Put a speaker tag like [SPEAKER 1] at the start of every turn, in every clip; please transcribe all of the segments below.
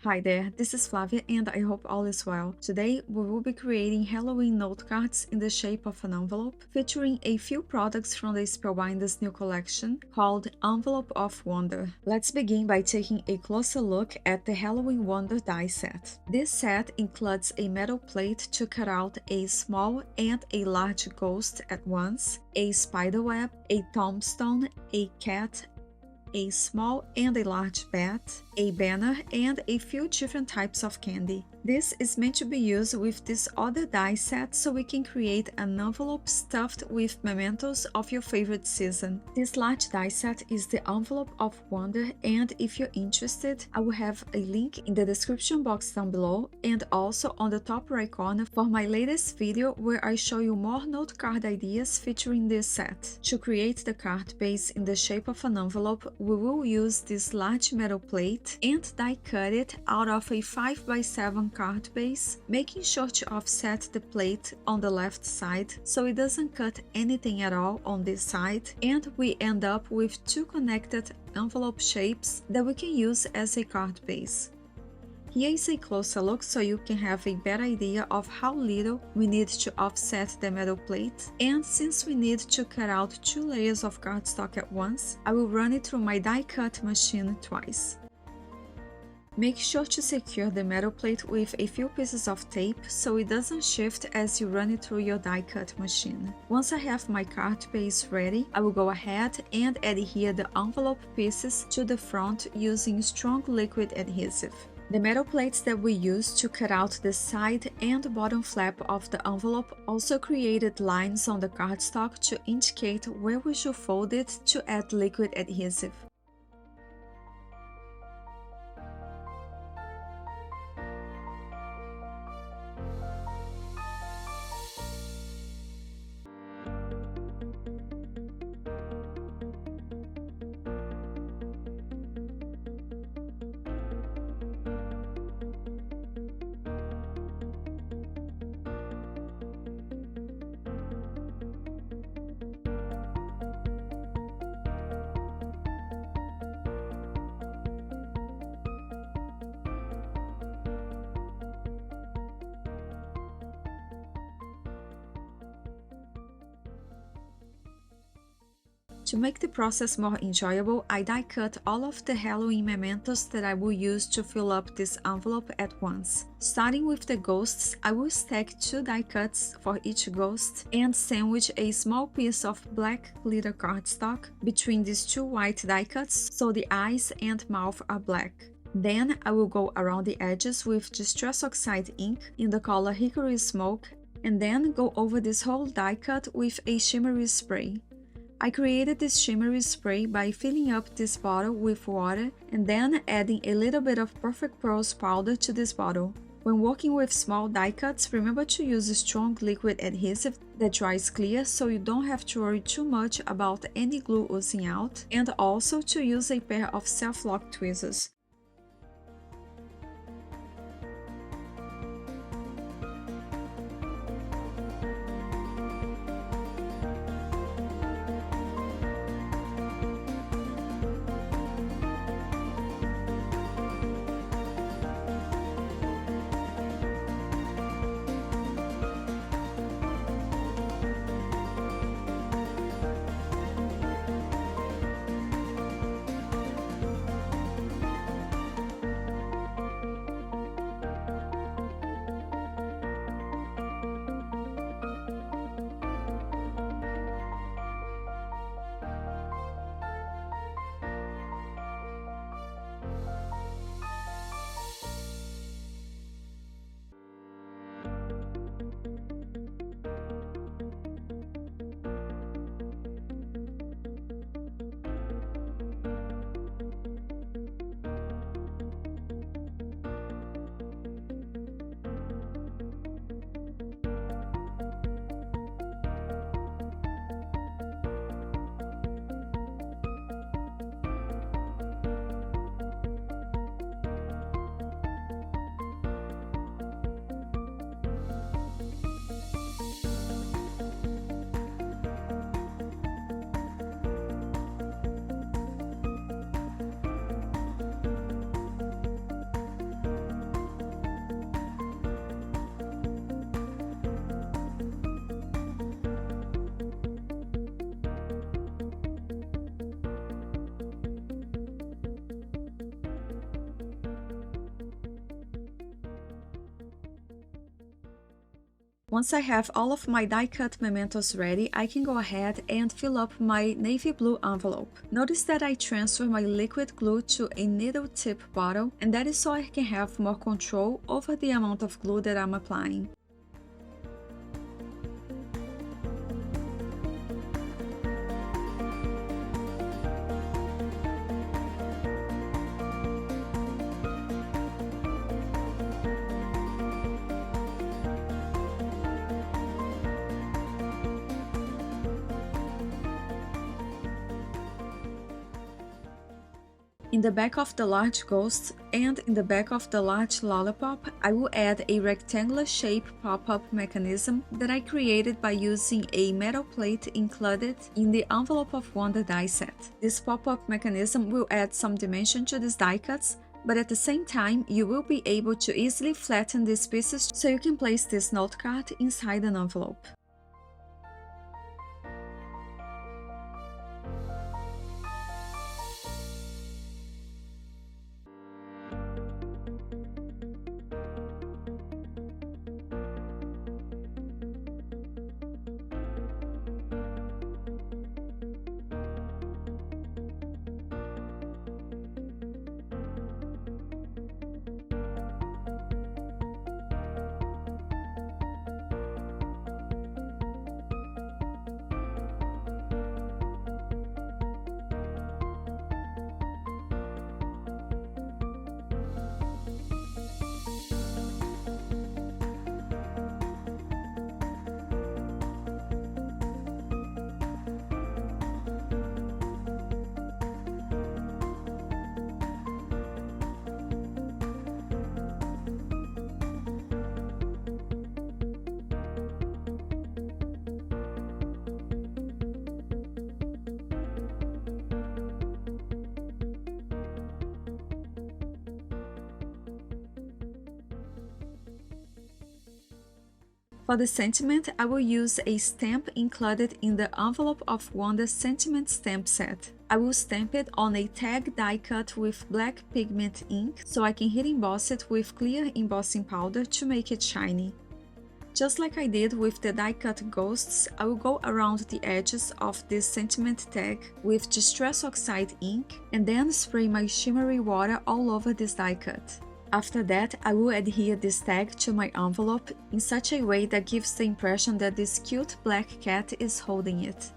[SPEAKER 1] Hi there, this is Flavia and I hope all is well. Today we will be creating Halloween note cards in the shape of an envelope, featuring a few products from the Spellbinders new collection called Envelope of Wonder. Let's begin by taking a closer look at the Halloween Wonder die set. This set includes a metal plate to cut out a small and a large ghost at once, a spiderweb, a tombstone, a cat, a small and a large bat, a banner, and a few different types of candy. This is meant to be used with this other die set so we can create an envelope stuffed with mementos of your favorite season. This large die set is the Envelope of Wonder, and if you're interested, I will have a link in the description box down below and also on the top right corner for my latest video where I show you more note card ideas featuring this set. To create the card base in the shape of an envelope, we will use this large metal plate and die cut it out of a 5x7 card base, making sure to offset the plate on the left side so it doesn't cut anything at all on this side, and we end up with two connected envelope shapes that we can use as a card base. Here is a closer look so you can have a better idea of how little we need to offset the metal plate, and since we need to cut out two layers of cardstock at once, I will run it through my die cut machine twice. Make sure to secure the metal plate with a few pieces of tape so it doesn't shift as you run it through your die cut machine. Once I have my card base ready, I will go ahead and adhere the envelope pieces to the front using strong liquid adhesive. The metal plates that we used to cut out the side and bottom flap of the envelope also created lines on the cardstock to indicate where we should fold it to add liquid adhesive. To make the process more enjoyable, I die cut all of the Halloween mementos that I will use to fill up this envelope at once. Starting with the ghosts, I will stack two die cuts for each ghost and sandwich a small piece of black glitter cardstock between these two white die cuts so the eyes and mouth are black. Then I will go around the edges with Distress Oxide ink in the color Hickory Smoke, and then go over this whole die cut with a shimmery spray. I created this shimmery spray by filling up this bottle with water and then adding a little bit of Perfect Pearls powder to this bottle. When working with small die cuts, remember to use a strong liquid adhesive that dries clear so you don't have to worry too much about any glue oozing out, and also to use a pair of self-lock tweezers. Once I have all of my die-cut mementos ready, I can go ahead and fill up my navy blue envelope. Notice that I transfer my liquid glue to a needle tip bottle, and that is so I can have more control over the amount of glue that I'm applying. In the back of the large ghost and in the back of the large lollipop, I will add a rectangular shape pop-up mechanism that I created by using a metal plate included in the Envelope of Wonder die set. This pop-up mechanism will add some dimension to these die cuts, but at the same time, you will be able to easily flatten these pieces so you can place this note card inside an envelope. For the sentiment, I will use a stamp included in the Envelope of Wonder sentiment stamp set. I will stamp it on a tag die cut with black pigment ink so I can heat emboss it with clear embossing powder to make it shiny. Just like I did with the die cut ghosts, I will go around the edges of this sentiment tag with Distress Oxide ink and then spray my shimmery water all over this die cut. After that, I will adhere this tag to my envelope in such a way that gives the impression that this cute black cat is holding it.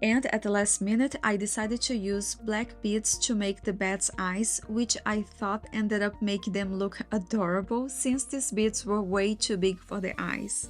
[SPEAKER 1] And at the last minute, I decided to use black beads to make the bat's eyes, which I thought ended up making them look adorable since these beads were way too big for the eyes.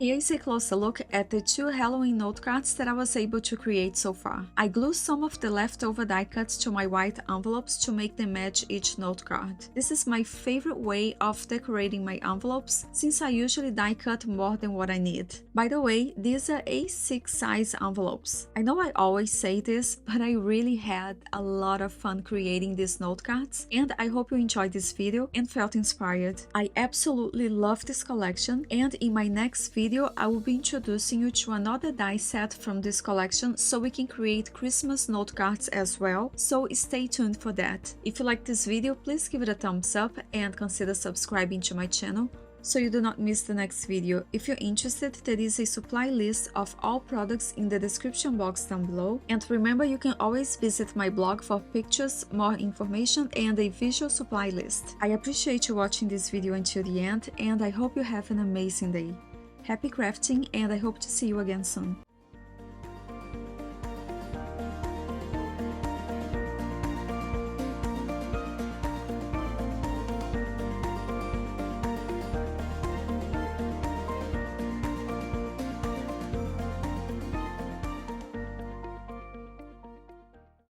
[SPEAKER 1] Here is a closer look at the 2 Halloween note cards that I was able to create so far. I glued some of the leftover die cuts to my white envelopes to make them match each note card. This is my favorite way of decorating my envelopes since I usually die cut more than what I need. By the way, these are A6 size envelopes. I know I always say this, but I really had a lot of fun creating these note cards, and I hope you enjoyed this video and felt inspired. I absolutely love this collection, and in my next video I will be introducing you to another die set from this collection so we can create Christmas note cards as well, so stay tuned for that. If you like this video, please give it a thumbs up and consider subscribing to my channel so you do not miss the next video. If you're interested, there is a supply list of all products in the description box down below, and remember you can always visit my blog for pictures, more information and a visual supply list. I appreciate you watching this video until the end, and I hope you have an amazing day. Happy crafting, and I hope to see you again soon.